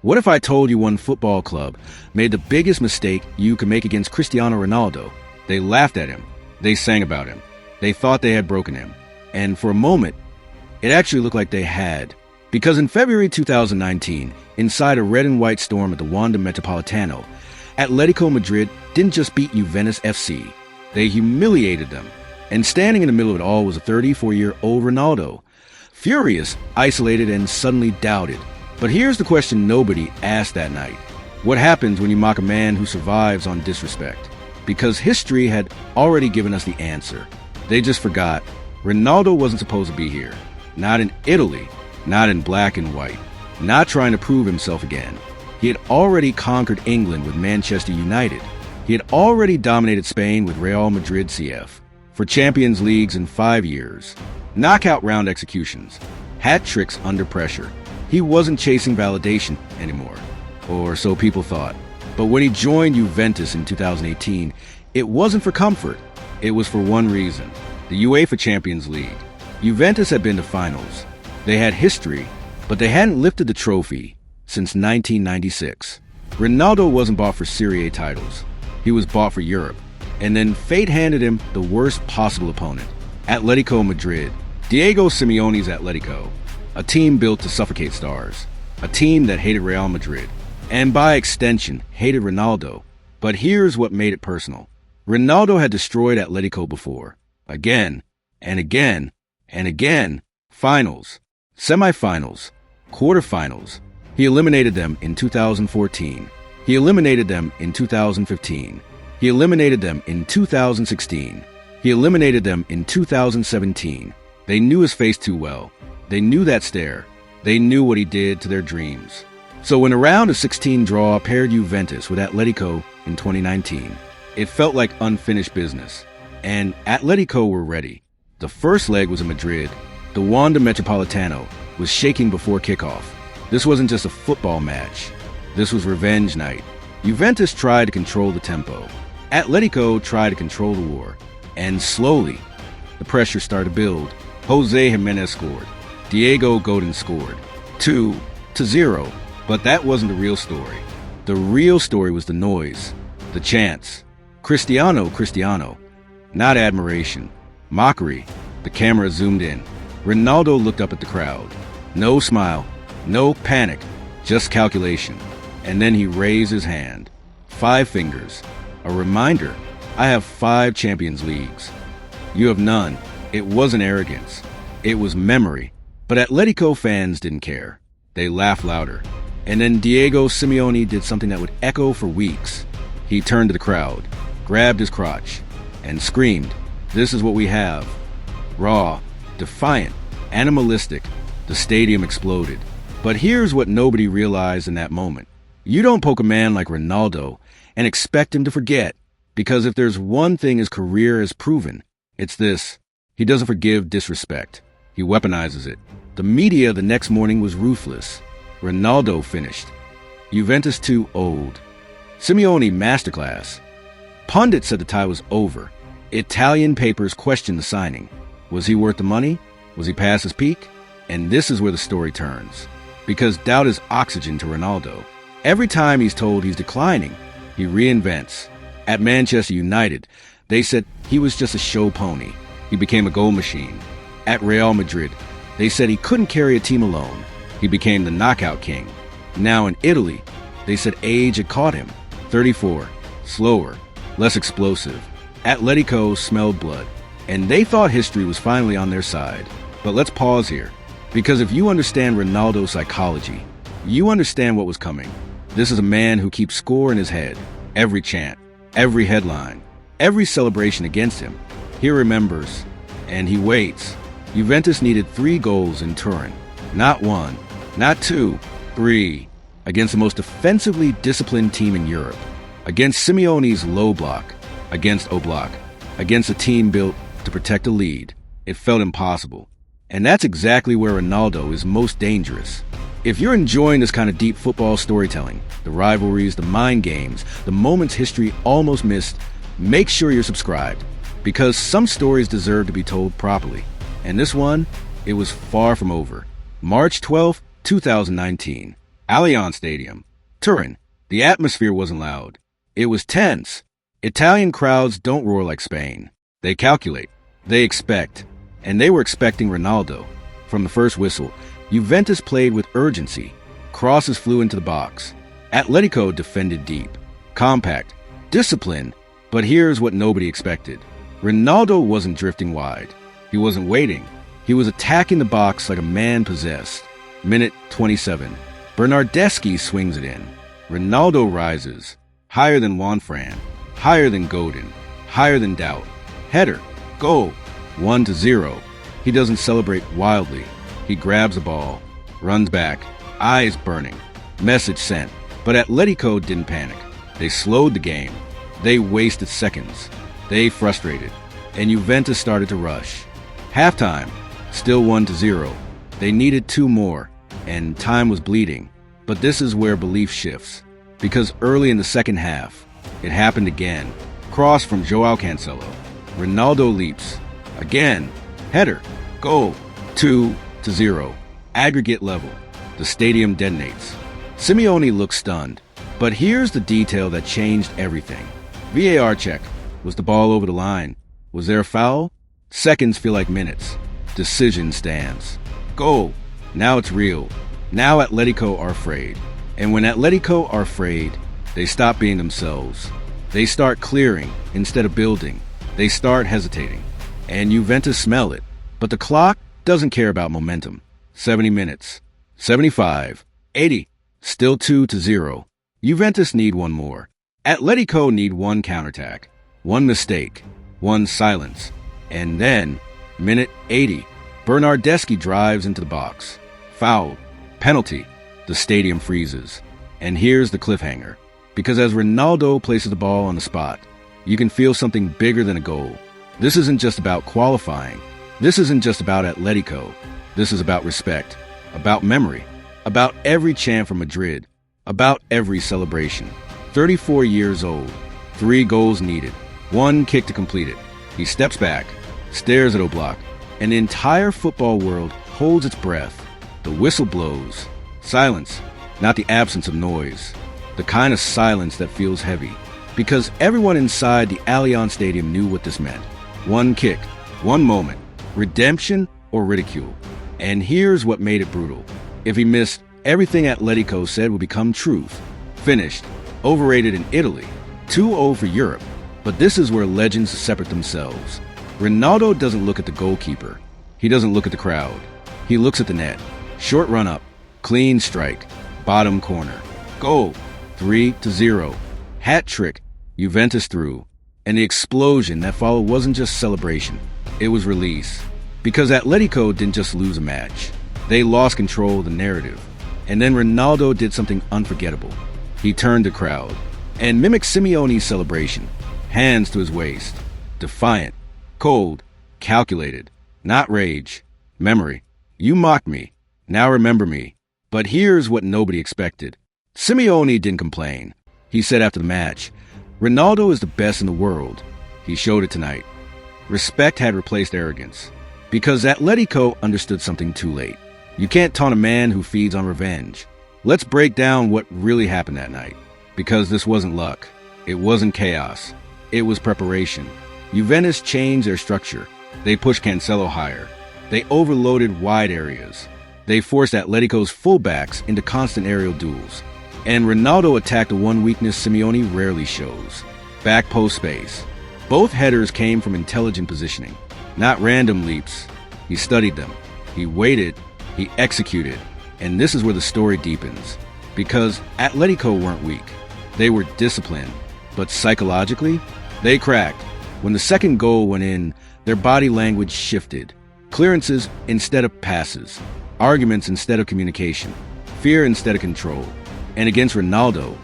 What if I told you one football club made the biggest mistake you could make against Cristiano Ronaldo? They laughed at him. They sang about him. They thought they had broken him. And for a moment, it actually looked like they had. Because in February 2019, inside a red and white storm at the Wanda Metropolitano, Atlético Madrid didn't just beat Juventus FC. They humiliated them. And standing in the middle of it all was a 34-year-old Ronaldo. Furious, isolated, and suddenly doubted. But here's the question nobody asked that night. What happens when you mock a man who survives on disrespect? Because history had already given us the answer. They just forgot. Ronaldo wasn't supposed to be here. Not in Italy. Not in black and white. Not trying to prove himself again. He had already conquered England with Manchester United. He had already dominated Spain with Real Madrid CF. For Champions Leagues in 5 years. Knockout round executions. Hat tricks under pressure. He wasn't chasing validation anymore, or so people thought. But when he joined Juventus in 2018, it wasn't for comfort. It was for one reason, the UEFA Champions League. Juventus had been to finals. They had history, but they hadn't lifted the trophy since 1996. Ronaldo wasn't bought for Serie A titles. He was bought for Europe. And then fate handed him the worst possible opponent, Atlético Madrid. Diego Simeone's Atlético. A team built to suffocate stars. A team that hated Real Madrid. And by extension, hated Ronaldo. But here's what made it personal. Ronaldo had destroyed Atlético before. Again, and again, and again. Finals, semifinals, quarterfinals. He eliminated them in 2014. He eliminated them in 2015. He eliminated them in 2016. He eliminated them in 2017. They knew his face too well. They knew that stare. They knew what he did to their dreams. So when a round of 16 draw paired Juventus with Atlético in 2019, it felt like unfinished business. And Atlético were ready. The first leg was in Madrid. The Wanda Metropolitano was shaking before kickoff. This wasn't just a football match. This was revenge night. Juventus tried to control the tempo. Atlético tried to control the war. And slowly, the pressure started to build. Jose Jimenez scored. Diego Godin scored. 2-0. But that wasn't the real story. The real story was the noise, the chants. Cristiano. Not admiration. Mockery. The camera zoomed in. Ronaldo looked up at the crowd. No smile. No panic. Just calculation. And then he raised his hand. 5 fingers. A reminder. I have 5 Champions Leagues. You have none. It wasn't arrogance. It was memory. But Atlético fans didn't care. They laughed louder. And then Diego Simeone did something that would echo for weeks. He turned to the crowd, grabbed his crotch, and screamed, "This is what we have." Raw, defiant, animalistic, the stadium exploded. But here's what nobody realized in that moment. You don't poke a man like Ronaldo and expect him to forget. Because if there's one thing his career has proven, it's this. He doesn't forgive disrespect. He weaponizes it. The media the next morning was ruthless. Ronaldo finished. Juventus too old. Simeone masterclass. Pundits said the tie was over. Italian papers questioned the signing. Was he worth the money? Was he past his peak? And this is where the story turns. Because doubt is oxygen to Ronaldo. Every time he's told he's declining, he reinvents. At Manchester United, they said he was just a show pony. He became a goal machine. At Real Madrid, they said he couldn't carry a team alone. He became the knockout king. Now in Italy, they said age had caught him. 34, slower, less explosive. Atlético smelled blood, and they thought history was finally on their side. But let's pause here, because if you understand Ronaldo's psychology, you understand what was coming. This is a man who keeps score in his head. Every chant, every headline, every celebration against him. He remembers, and he waits. Juventus needed 3 goals in Turin. Not 1, not 2, 3. Against the most defensively disciplined team in Europe. Against Simeone's low block. Against Oblak. Against a team built to protect a lead. It felt impossible. And that's exactly where Ronaldo is most dangerous. If you're enjoying this kind of deep football storytelling, the rivalries, the mind games, the moments history almost missed, make sure you're subscribed. Because some stories deserve to be told properly. And this one, it was far from over. March 12th, 2019. Allianz Stadium, Turin. The atmosphere wasn't loud. It was tense. Italian crowds don't roar like Spain. They calculate. They expect. And they were expecting Ronaldo. From the first whistle, Juventus played with urgency. Crosses flew into the box. Atletico defended deep, compact, disciplined. But here's what nobody expected. Ronaldo wasn't drifting wide. He wasn't waiting. He was attacking the box like a man possessed. Minute 27. Bernardeschi swings it in. Ronaldo rises. Higher than Juanfran. Higher than Godin. Higher than doubt. Header. Goal. 1-0. He doesn't celebrate wildly. He grabs the ball. Runs back. Eyes burning. Message sent. But Atletico didn't panic. They slowed the game. They wasted seconds. They frustrated. And Juventus started to rush. Halftime. Still 1-0. They needed 2 more. And time was bleeding. But this is where belief shifts. Because early in the second half, it happened again. Cross from Joao Cancelo. Ronaldo leaps. Again. Header. Goal. 2-0. Aggregate level. The stadium detonates. Simeone looks stunned. But here's the detail that changed everything. VAR check. Was the ball over the line? Was there a foul? Seconds feel like minutes. Decision stands. Goal. Now it's real. Now Atletico are afraid. And when Atletico are afraid, they stop being themselves. They start clearing instead of building. They start hesitating. And Juventus smell it. But the clock doesn't care about momentum. 70 minutes. 75. 80. Still 2-0. Juventus need one more. Atletico need one counterattack. One mistake. One silence. And then, minute 80. Bernardeschi drives into the box. Foul. Penalty. The stadium freezes. And here's the cliffhanger. Because as Ronaldo places the ball on the spot, you can feel something bigger than a goal. This isn't just about qualifying. This isn't just about Atletico. This is about respect, about memory, about every chant from Madrid, about every celebration. 34 years old, 3 goals needed, 1 kick to complete it. He steps back, stares at Oblak, and the entire football world holds its breath. The whistle blows. Silence, not the absence of noise. The kind of silence that feels heavy. Because everyone inside the Allianz Stadium knew what this meant. 1 kick, 1 moment, redemption or ridicule. And here's what made it brutal. If he missed, everything Atletico said would become truth. Finished. Overrated in Italy. 2-0 for Europe. But this is where legends separate themselves. Ronaldo doesn't look at the goalkeeper. He doesn't look at the crowd. He looks at the net. Short run up. Clean strike. Bottom corner. Goal. 3-0. Hat trick. Juventus through. And the explosion that followed wasn't just celebration. It was release. Because Atletico didn't just lose a match. They lost control of the narrative. And then Ronaldo did something unforgettable. He turned the crowd and mimicked Simeone's celebration. Hands to his waist. Defiant. Cold. Calculated. Not rage. Memory. You mocked me. Now remember me. But here's what nobody expected. Simeone didn't complain. He said after the match, Ronaldo is the best in the world. He showed it tonight. Respect had replaced arrogance. Because Atletico understood something too late. You can't taunt a man who feeds on revenge. Let's break down what really happened that night. Because this wasn't luck. It wasn't chaos. It was preparation. Juventus changed their structure. They pushed Cancelo higher. They overloaded wide areas. They forced Atletico's fullbacks into constant aerial duels. And Ronaldo attacked the one weakness Simeone rarely shows. Back post space. Both headers came from intelligent positioning. Not random leaps. He studied them. He waited. He executed. And this is where the story deepens. Because Atletico weren't weak. They were disciplined. But psychologically, they cracked. When the second goal went in, their body language shifted. Clearances instead of passes. Arguments instead of communication. Fear instead of control. And against Ronaldo,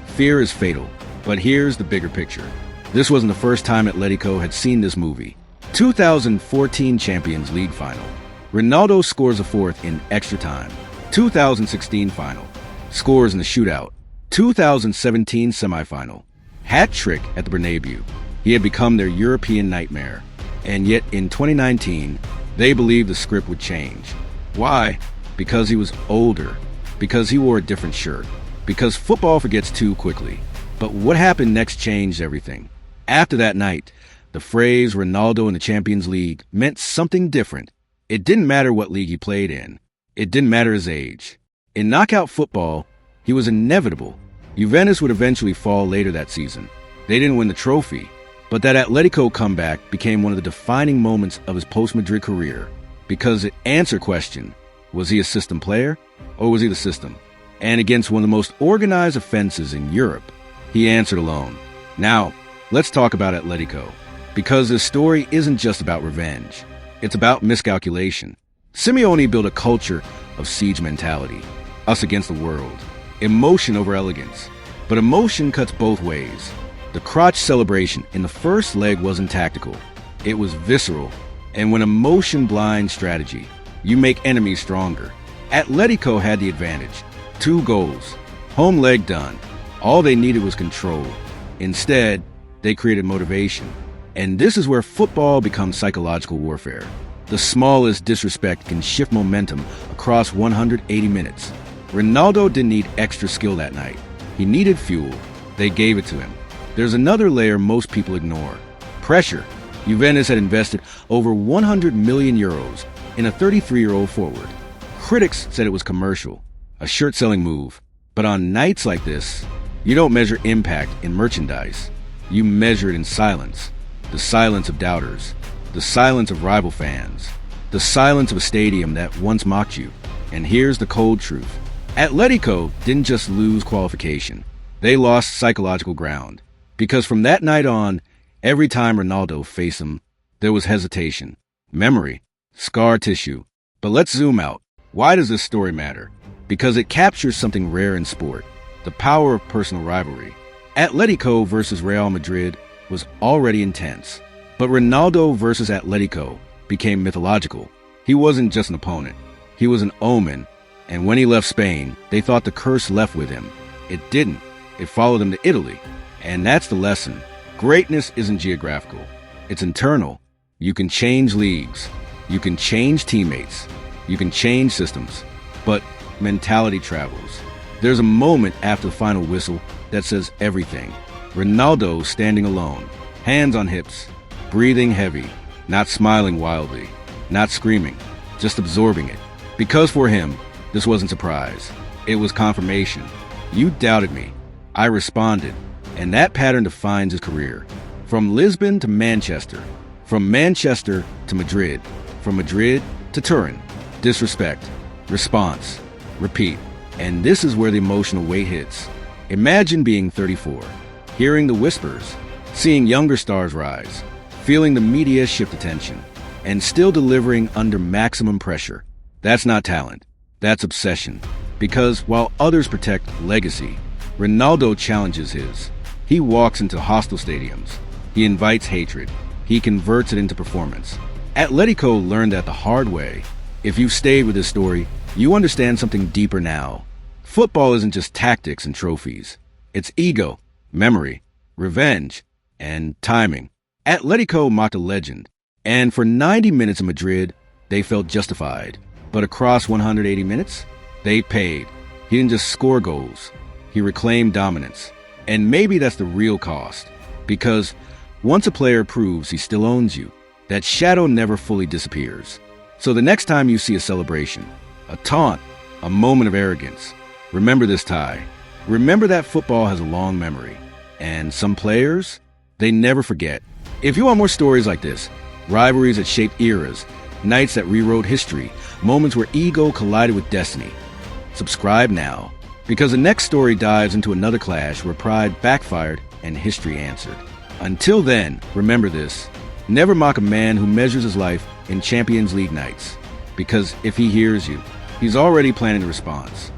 fear is fatal. But here's the bigger picture. This wasn't the first time Atletico had seen this movie. 2014 Champions League final. Ronaldo scores a fourth in extra time. 2016 final. Scores in the shootout. 2017 semifinal. Hat trick at the Bernabeu. He had become their European nightmare. And yet in 2019, they believed the script would change. Why? Because he was older. because he wore a different shirt, because football forgets too quickly. But what happened next changed everything. After that night, the phrase Ronaldo in the Champions League meant something different. It didn't matter what league he played in. It didn't matter his age. In knockout football, he was inevitable. Juventus would eventually fall later that season. They didn't win the trophy, but that Atletico comeback became one of the defining moments of his post-Madrid career, because it answered question, was he a system player or was he the system? And against one of the most organized offenses in Europe, he answered alone. Now, let's talk about Atletico, because this story isn't just about revenge. It's about miscalculation. Simeone built a culture of siege mentality, us against the world, emotion over elegance. But emotion cuts both ways. The crotch celebration in the first leg wasn't tactical. It was visceral. And when emotion blinds strategy, you make enemies stronger. Atletico had the advantage. 2 goals. Home leg done. All they needed was control. Instead, they created motivation. And this is where football becomes psychological warfare. The smallest disrespect can shift momentum across 180 minutes. Ronaldo didn't need extra skill that night. He needed fuel. They gave it to him. There's another layer most people ignore. Pressure. Juventus had invested over 100 million euros in a 33-year-old forward. Critics said it was commercial, a shirt-selling move. But on nights like this, you don't measure impact in merchandise. You measure it in silence. The silence of doubters. The silence of rival fans. The silence of a stadium that once mocked you. And here's the cold truth. Atletico didn't just lose qualification. They lost psychological ground. Because from that night on, every time Ronaldo faced him, there was hesitation, memory, scar tissue. But let's zoom out. Why does this story matter? Because it captures something rare in sport, the power of personal rivalry. Atletico versus Real Madrid was already intense, but Ronaldo versus Atletico became mythological. He wasn't just an opponent. He was an omen. And when he left Spain, they thought the curse left with him. It didn't. It followed him to Italy. And that's the lesson. Greatness isn't geographical. It's internal. You can change leagues. You can change teammates. You can change systems. But mentality travels. There's a moment after the final whistle that says everything. Ronaldo standing alone, hands on hips, breathing heavy, not smiling wildly, not screaming, just absorbing it. Because for him, this wasn't surprise. It was confirmation. You doubted me. I responded. And that pattern defines his career. From Lisbon to Manchester. From Manchester to Madrid. From Madrid to Turin. Disrespect. Response. Repeat. And this is where the emotional weight hits. Imagine being 34. Hearing the whispers. Seeing younger stars rise. Feeling the media shift attention. And still delivering under maximum pressure. That's not talent. That's obsession. Because while others protect legacy, Ronaldo challenges his. He walks into hostile stadiums. He invites hatred. He converts it into performance. Atletico learned that the hard way. If you've stayed with this story, you understand something deeper now. Football isn't just tactics and trophies. It's ego, memory, revenge, and timing. Atletico mocked a legend. And for 90 minutes in Madrid, they felt justified. But across 180 minutes, they paid. He didn't just score goals. He reclaimed dominance. And maybe that's the real cost. Because once a player proves he still owns you, that shadow never fully disappears. So the next time you see a celebration, a taunt, a moment of arrogance, remember this tie. Remember that football has a long memory. And some players, they never forget. If you want more stories like this, rivalries that shaped eras, nights that rewrote history, moments where ego collided with destiny, subscribe now. Because the next story dives into another clash where pride backfired and history answered. Until then, remember this. Never mock a man who measures his life in Champions League nights. Because if he hears you, he's already planning a response.